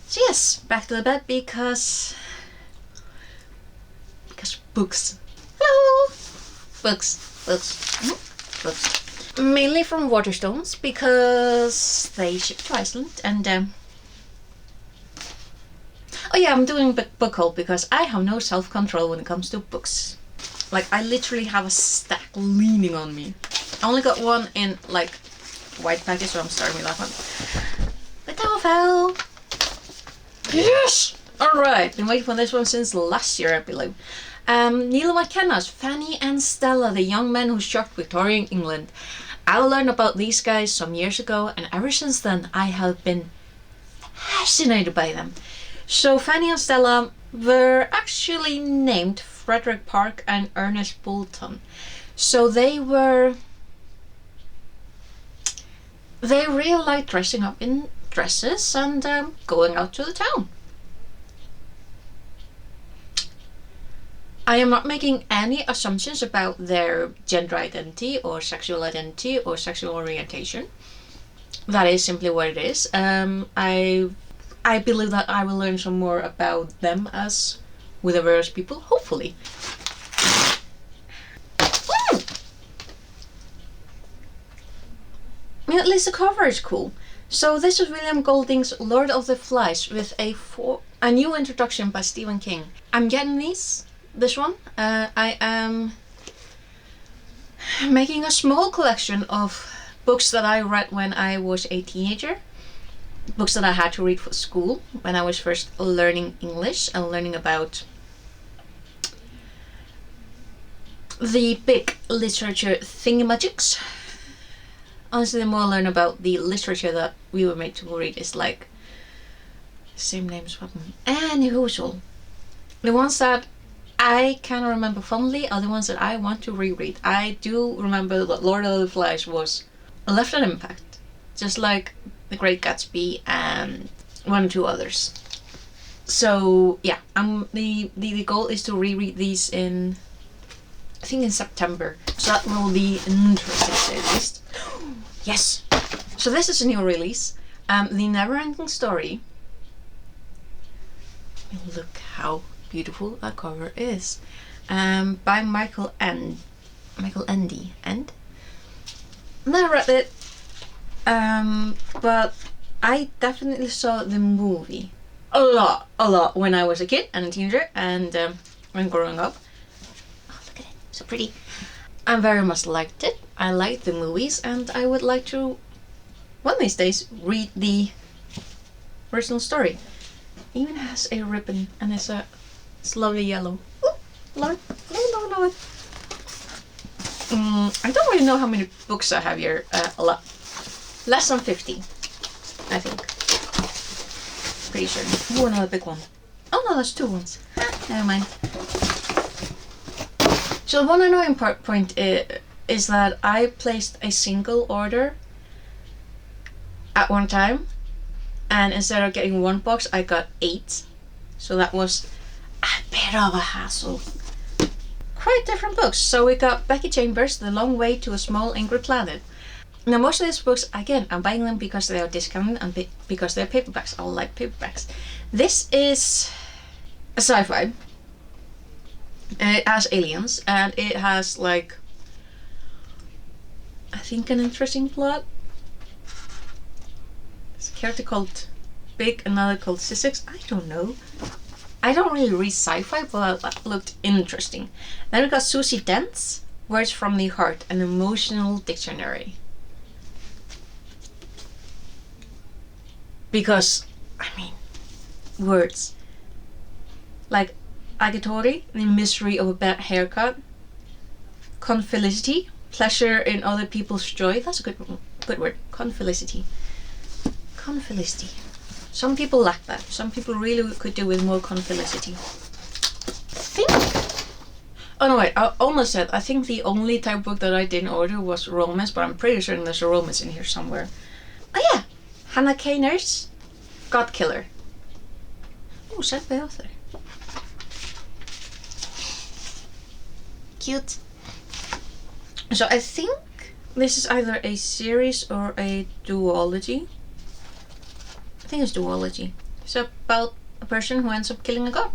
So yes, back to the bed because books. Hello! Books. Mainly from Waterstones because they ship to Iceland and oh yeah, I'm doing Bookhaul because I have no self-control when it comes to books. Like, I literally have a stack leaning on me. I only got one in like white package, so I'm starting with that one. The tower fell! Yes! Alright, been waiting for this one since last year, I believe. Neil McKenna's Fanny and Stella, the young men who shocked Victorian England. I learned about these guys some years ago, and ever since then I have been fascinated by them. So Fanny and Stella were actually named Frederick Park and Ernest Bolton. So they really liked dressing up in dresses and going out to the town. I am not making any assumptions about their gender identity or sexual orientation. That is simply what it is. I believe that I will learn some more about them as with the various people, hopefully. I mean, at least the cover is cool. So this is William Golding's Lord of the Flies with a new introduction by Stephen King. I'm getting this one. I am making a small collection of books that I read when I was a teenager. Books that I had to read for school when I was first learning English and learning about the big literature thingamajigs. Honestly, the more I learn about the literature that we were made to read is like same names, and usual. The ones that I kind of remember fondly are the ones that I want to reread. I do remember that Lord of the Flies was left an impact, just like The Great Gatsby and one or two others. So yeah, the goal is to reread these in, I think, in September. So that will be interesting to say the least. Yes. So this is a new release, The Never-Ending Story. Look how beautiful that cover is. By Michael Endy. Never read it, but I definitely saw the movie a lot when I was a kid and a teenager and when growing up. Oh, look at it, so pretty. I very much liked it. I liked the movies, and I would like to one of these days read the original story. It even has a ribbon and it's lovely yellow. Ooh, love it. Love it. I don't really know how many books I have here. A lot. Less than 50, I think. Pretty sure. Ooh, another big one. Oh no, that's two ones. Never mind. So one annoying point is that I placed a single order at one time, and instead of getting one box, I got 8. So that was a bit of a hassle. Quite different books. So we got Becky Chambers' The Long Way to a Small Angry Planet. Now most of these books, again, I'm buying them because they are discounted and because they're paperbacks. I like paperbacks. This is a sci-fi. It has aliens and it has like, I think, an interesting plot. There's a character called Big, another called Sussex. I don't know. I don't really read sci-fi, but that looked interesting. Then we got Susie Dent's Words from the Heart, an emotional dictionary. Because, I mean, words. Like Agitori, the mystery of a bad haircut. Confelicity, pleasure in other people's joy. That's a good word. Confelicity. Some people lack that. Some people really could do with more confelicity. Oh no, wait, I almost said, I think the only type of book that I didn't order was romance, but I'm pretty certain there's a romance in here somewhere. Oh yeah, Hannah Kainer's God Killer. Oh, set by author. Cute. So I think this is either a series or a duology. I think it's duology. It's about a person who ends up killing a god.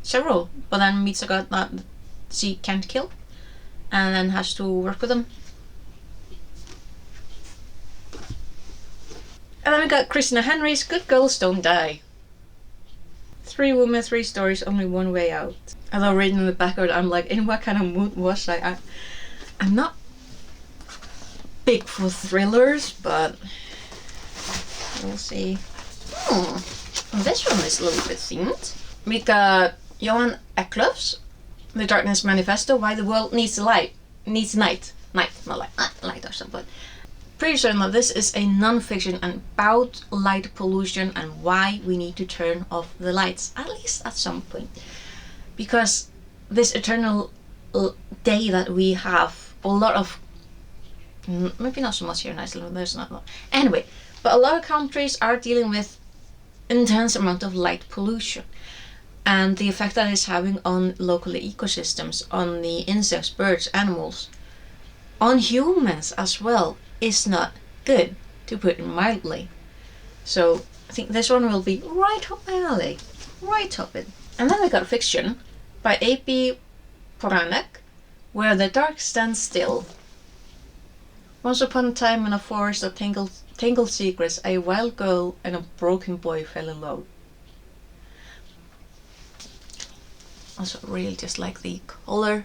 Several, but then meets a god that she can't kill, and then has to work with them. And then we got Christina Henry's Good Girls Don't Die. 3 women, 3 stories, only one way out. Although written in the background, I'm like, in what kind of mood was I? I'm not big for thrillers, but we'll see. This one is a little bit themed. We got Johan Eklöf's The Darkness Manifesto, Why the World Needs Light. Needs night. Night, not light. Light or something. Pretty certain that this is a non-fiction about light pollution and why we need to turn off the lights, at least at some point. Because this eternal day that we have, a lot of, maybe not so much here in Iceland, there's not a lot. Anyway, but a lot of countries are dealing with intense amount of light pollution. And the effect that it's having on local ecosystems, on the insects, birds, animals, on humans as well, is not good, to put it mildly. So I think this one will be right up my alley. Right up it. And then we got fiction by A.P. Poranek, Where the Dark Stands Still. Once upon a time in a forest of tangled secrets, a wild girl and a broken boy fell in love. Also really just like the color.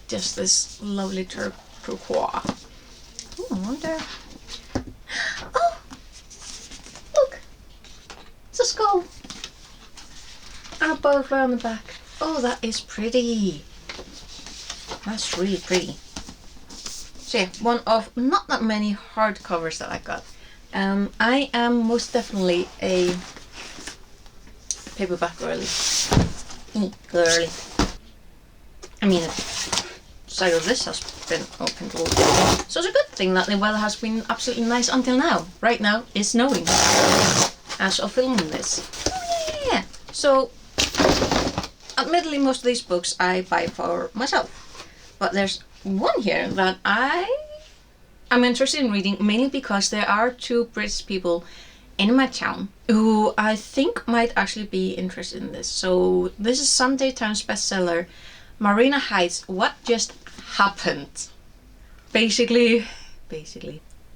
Just this lovely turquoise. Oh, I wonder. Oh! Look! It's a skull! And a butterfly on the back. Oh, that is pretty. That's really pretty. So yeah, one of not that many hardcovers that I got. I am most definitely a paperback girly. Girly. I mean, side of this has been opened a little bit. So it's a good thing that the weather has been absolutely nice until now. Right now it's snowing as of filming this. Oh yeah. So admittedly most of these books I buy for myself. But there's one here that I'm interested in reading, mainly because there are 2 British people in my town who I think might actually be interested in this. So this is Sunday Times bestseller Marina Heights, What Just Happened. Basically,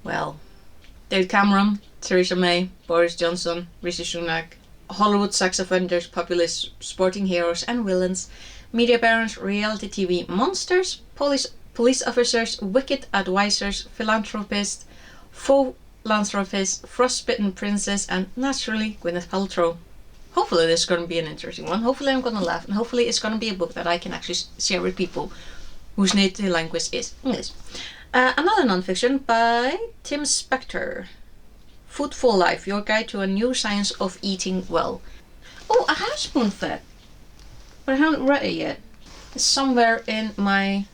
well, David Cameron, Theresa May, Boris Johnson, Rishi Sunak, Hollywood sex offenders, populist sporting heroes and villains, media barons, reality TV monsters, police officers, wicked advisors, philanthropists, faux philanthropists, frostbitten princess, and naturally Gwyneth Paltrow. Hopefully this is going to be an interesting one. Hopefully I'm going to laugh, and hopefully it's going to be a book that I can actually share with people whose native language is English. Another nonfiction by Tim Spector. Food for Life, Your Guide to a New Science of Eating Well. Oh, I have spoon-fed, but I haven't read it yet. It's somewhere in my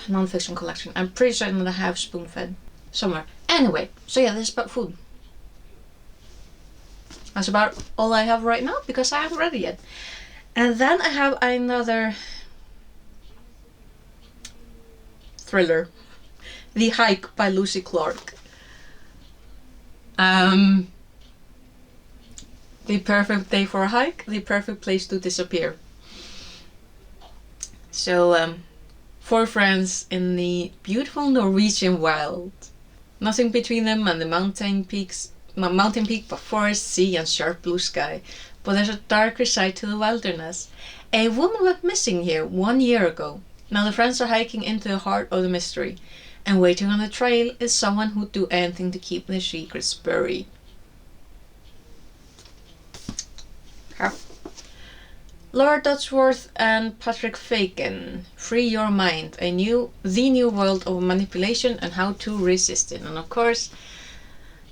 nonfiction collection. I'm pretty certain that I have spoon-fed somewhere. Anyway, so yeah, this is about food. That's about all I have right now because I haven't read it yet. And then I have another thriller, The Hike by Lucy Clark. The perfect day for a hike, the perfect place to disappear. So, 4 friends in the beautiful Norwegian wild. Nothing between them and the mountain peak, but forest, sea and sharp blue sky. But there's a darker side to the wilderness. A woman went missing here 1 year ago. Now the friends are hiking into the heart of the mystery. And waiting on the trail is someone who'd do anything to keep their secrets buried. Huh? Laura Dodsworth and Patrick Fagan, Free Your Mind, the new world of manipulation and how to resist it. And of course,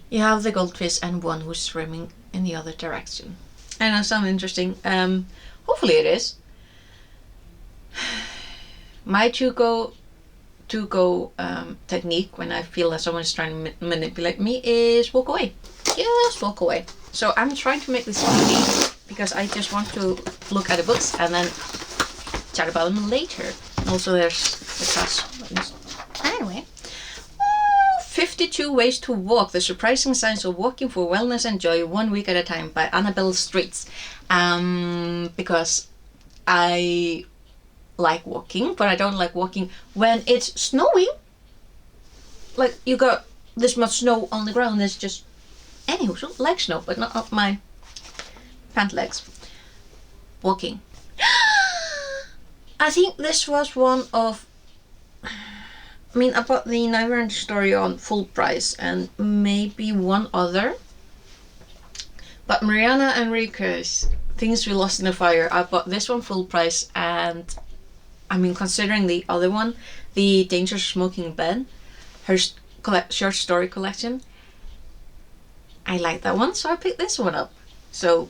you have the goldfish and one who's swimming in the other direction. I know, sounds interesting. Hopefully it is. My to-go technique when I feel that someone is trying to manipulate me is walk away. Just walk away. So I'm trying to make this easy because I just want to look at the books and then chat about them later. And also there's the class. Anyway, 52 Ways to Walk, The Surprising Science of Walking for Wellness and Joy 1 Week at a Time by Annabelle Streets. Because I like walking, but I don't like walking when it's snowing. Like, you got this much snow on the ground, it's just, anywho, like snow, but not up my pant legs. Walking. I think this was one of, I mean, I bought the Neverending Story on full price and maybe one other. But Mariana Enriquez, Things We Lost in the Fire, I bought this one full price, and I mean, considering the other one, the Dangerous Smoking Bed, her short story collection, I like that one, so I picked this one up. So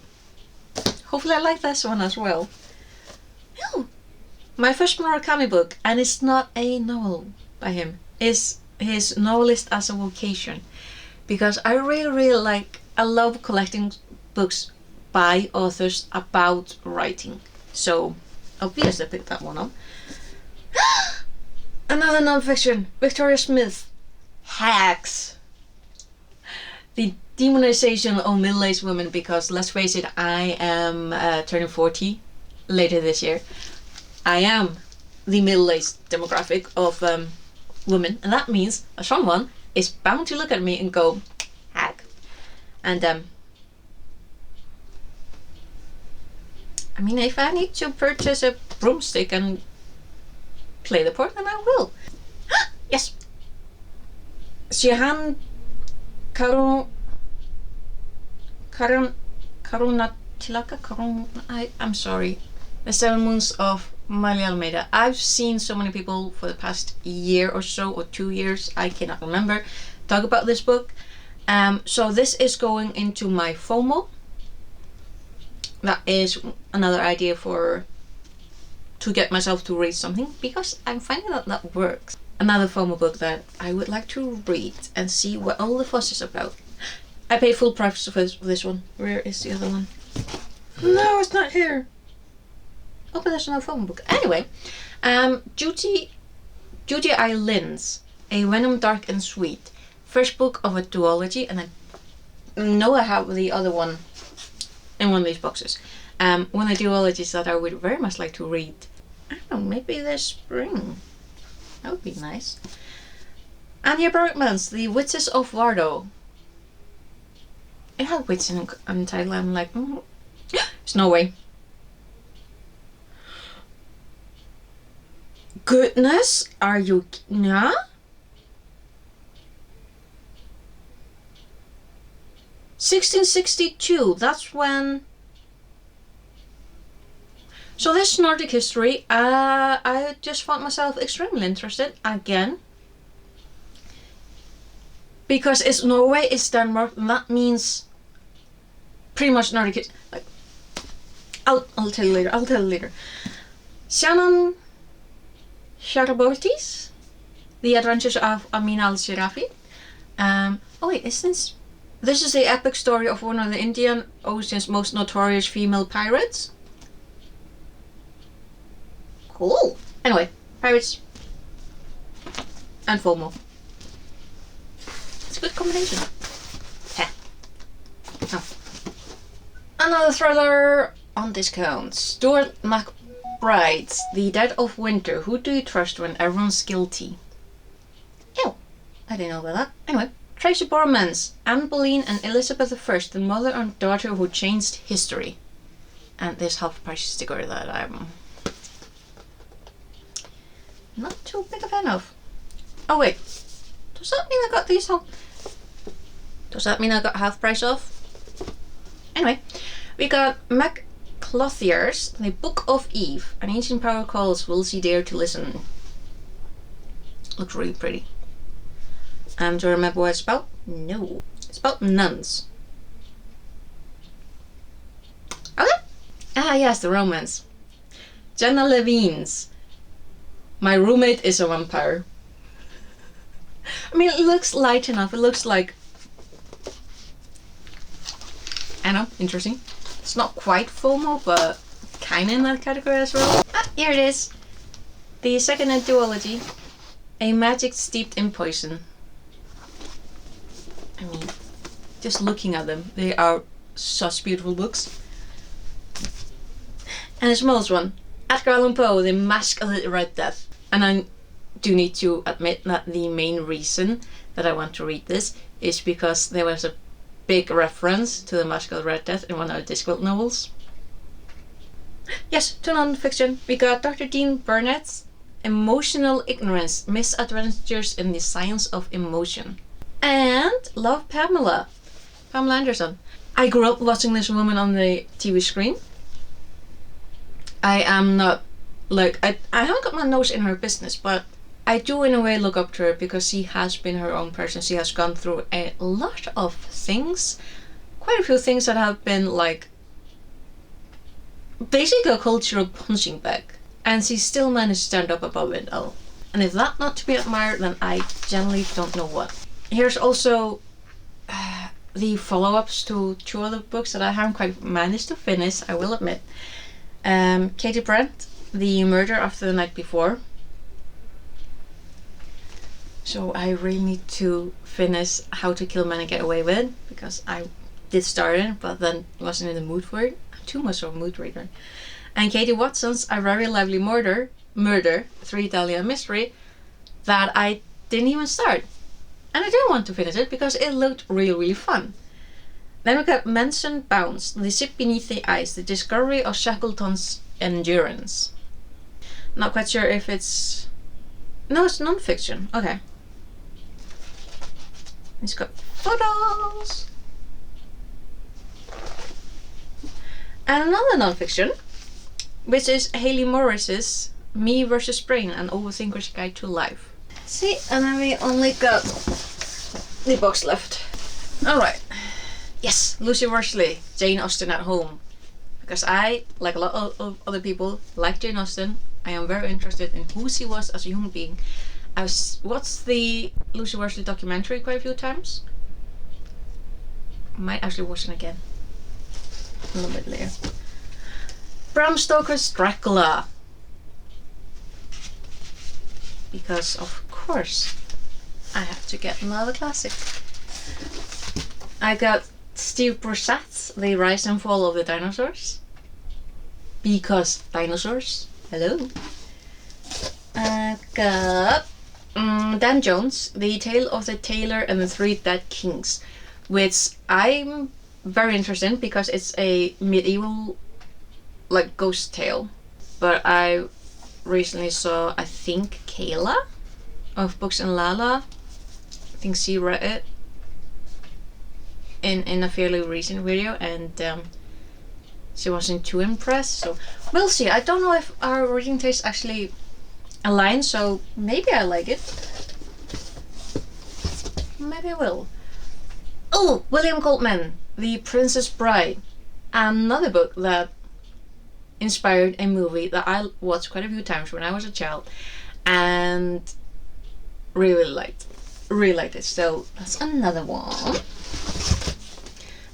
hopefully I like this one as well. Oh, my first Murakami book, and it's not a novel by him. It's his Novelist as a Vocation, because I really I love collecting books by authors about writing. So obviously I picked that one up. Another non-fiction, Victoria Smith, Hacks. The demonization of middle-aged women, because let's face it, I am turning 40 later this year. I am the middle-aged demographic of women, and that means someone is bound to look at me and go, hack. And I mean, if I need to purchase a broomstick and play the part, then I will. Yes! Sihan Karunatilaka, I'm sorry. The Seven Moons of Malia Almeida. I've seen so many people for the past year or so, or 2 years, I cannot remember, talk about this book. So this is going into my FOMO. That is another idea to get myself to read something, because I'm finding that works. Another FOMO book that I would like to read and see what all the fuss is about. I paid full price for this one. Where is the other one? No, it's not here. Oh, but there's another FOMO book. Anyway, Judy I. Lynn's A Venom Dark and Sweet. First book of a duology, and I know I have the other one in one of these boxes. One of the duologies that I would very much like to read. I don't know, maybe this spring. That would be nice. Anya Bergman's The Witches of Wardo. It had witches in the title. I'm like, there's no way. Goodness, are you, nah? (1662), that's when. So this Nordic history, I just found myself extremely interested again. Because it's Norway, it's Denmark, and that means pretty much Nordic history. Like, I'll tell you later. Shannon Chakraborty's The Adventures of Amin al-Shirafi. Oh wait, is this? This is the epic story of one of the Indian Ocean's most notorious female pirates. Cool. Anyway, pirates and FOMO. It's a good combination. Heh. Oh. Another thriller on discount. Stuart McBride's The Dead of Winter. Who do you trust when everyone's guilty? Ew. I didn't know about that. Anyway. Tracy Borman's Anne Boleyn and Elizabeth I, the mother and daughter who changed history. And this half-price sticker that I'm not too big a fan of. Oh wait, does that mean I got these all? Does that mean I got half price off? Anyway, we got McClothier's The Book of Eve. An ancient power calls, will she dare to listen? Looks really pretty. Do you remember what it's about? No. It's about nuns. Okay. Ah yes, the romance. Jenna Levine's My Roommate is a Vampire. I mean, it looks light enough. It looks like, I know, interesting. It's not quite FOMO, but kinda in that category as well. Ah, here it is. The second duology. A Magic Steeped in Poison. just looking at them. They are such beautiful books. And the smallest one, Edgar Allan Poe, The Mask of the Red Death. And I do need to admit that the main reason that I want to read this is because there was a big reference to The Mask of the Red Death in one of the Discworld novels. Yes, to non-fiction, we got Dr. Dean Burnett's Emotional Ignorance, Misadventures in the Science of Emotion. And Love, Pamela Anderson. I grew up watching this woman on the TV screen. I am not, like, I haven't got my nose in her business, but I do in a way look up to her because she has been her own person. She has gone through a lot of things, quite a few things that have been like basically a cultural punching bag, and she still managed to stand up above it all. And if that not to be admired, then I generally don't know what. Here's also the follow-ups to two other books that I haven't quite managed to finish, I will admit. Katie Brent, The Murder After the Night Before. So I really need to finish How to Kill Men and Get Away With It, because I did start it, but then wasn't in the mood for it. I'm too much of a mood reader. And Katie Watson's A Very Lively Murder, 3 Dahlia Mystery, that I didn't even start. And I didn't want to finish it because it looked really, really fun. Then we got Manson Bounce, The Ship Beneath the Ice, The Discovery of Shackleton's Endurance. Not quite sure if it's... No, it's non-fiction. Okay. It's got photos. And another non-fiction, which is Haley Morris's Me vs. Brain, An Overthinker's Guide to Life. See, and then we only got the box left. Alright. Yes, Lucy Worsley, Jane Austen at Home. Because I, like a lot of other people, like Jane Austen. I am very interested in who she was as a human being. I've watched the Lucy Worsley documentary quite a few times. Might actually watch it again a little bit later. Bram Stoker's Dracula. Because of course I have to get another classic. I got Steve Brusat's The Rise and Fall of the Dinosaurs. Because dinosaurs. Hello. I got Dan Jones, The Tale of the Tailor and the Three Dead Kings, which I'm very interested in because it's a medieval like ghost tale. But I recently saw, I think, Kayla of Books and Lala. I think she read it in a fairly recent video, and she wasn't too impressed, so we'll see. I don't know if our reading taste actually align, so maybe I like it. Maybe I will. Oh, William Goldman, The Princess Bride. Another book that inspired a movie that I watched quite a few times when I was a child and really liked. Really liked it. So that's another one.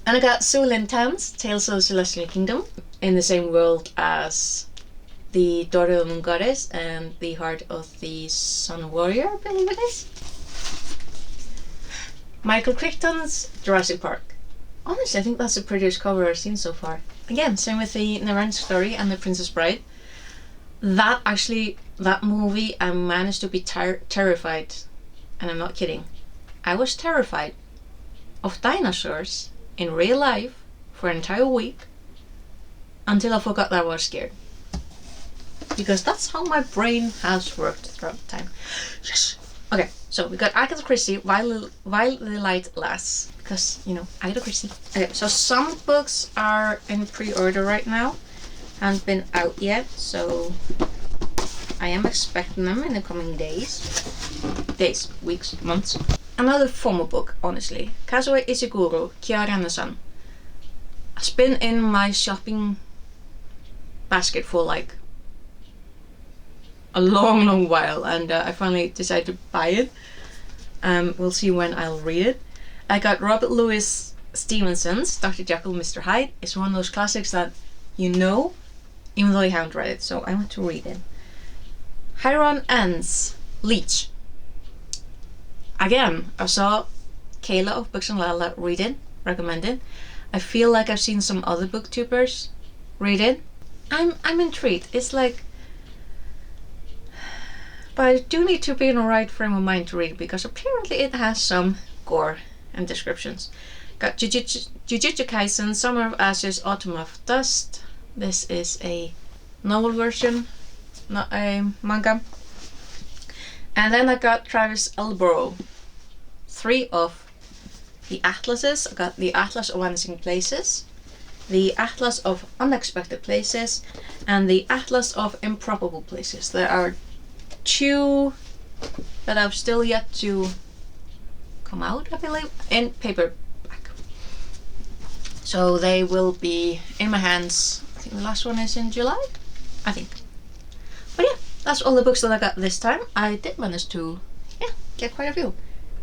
And I got Su Lin Tan's Tales of the Celestial Kingdom, in the same world as The Daughter of the Moon Goddess and The Heart of the Sun Warrior, I believe it is. Michael Crichton's Jurassic Park. Honestly, I think that's the prettiest cover I've seen so far. Again, same with the Neverending Story and The Princess Bride. That movie, I managed to be terrified, and I'm not kidding. I was terrified of dinosaurs in real life for an entire week until I forgot that I was scared. Because that's how my brain has worked throughout the time. Yes! Okay, so we got Agatha Christie, While the Light Lasts. Because, you know, Agatha Christie. Okay, so some books are in pre-order right now. Haven't been out yet, so I am expecting them in the coming days, weeks, months. Another formal book, honestly. Kazuo Ishiguro, Kiara and the Sun. It's been in my shopping basket for like a long while, and I finally decided to buy it. We'll see when I'll read it. I got Robert Louis Stevenson's Dr. Jekyll, Mr. Hyde. It's one of those classics that you know, even though you haven't read it, so I want to read it. Hiron Ann's Leech. Again, I saw Kayla of Books and Lala read it, recommended. I feel like I've seen some other booktubers read it. I'm intrigued. It's like, but I do need to be in the right frame of mind to read, because apparently it has some gore and descriptions. Got Jujutsu Kaisen, Summer of Ashes, Autumn of Dust. This is a novel version, not a manga. And then I got Travis Elborough, 3 of the atlases. I got the Atlas of Vanishing Places, the Atlas of Unexpected Places, and the Atlas of Improbable Places. There are 2 that I've still yet to come out, I believe, in paperback. So they will be in my hands. I think the last one is in July, I think. But yeah, that's all the books that I got this time. I did manage to, get quite a few.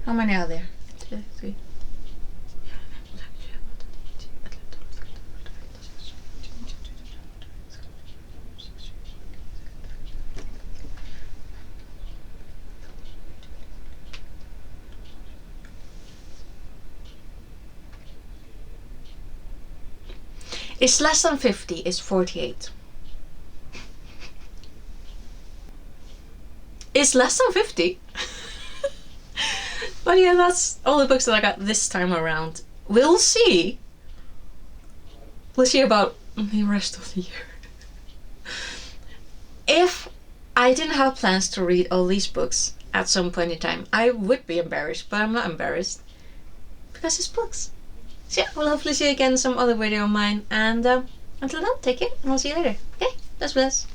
How many are there? 2, 3. It's less than 50, it's 48. It's less than 50. But yeah, that's all the books that I got this time around. We'll see. We'll see about the rest of the year. If I didn't have plans to read all these books at some point in time, I would be embarrassed, but I'm not embarrassed. Because it's books. So yeah, we'll hopefully see you again in some other video of mine. And until then, take care, and I'll see you later. Okay? Bless.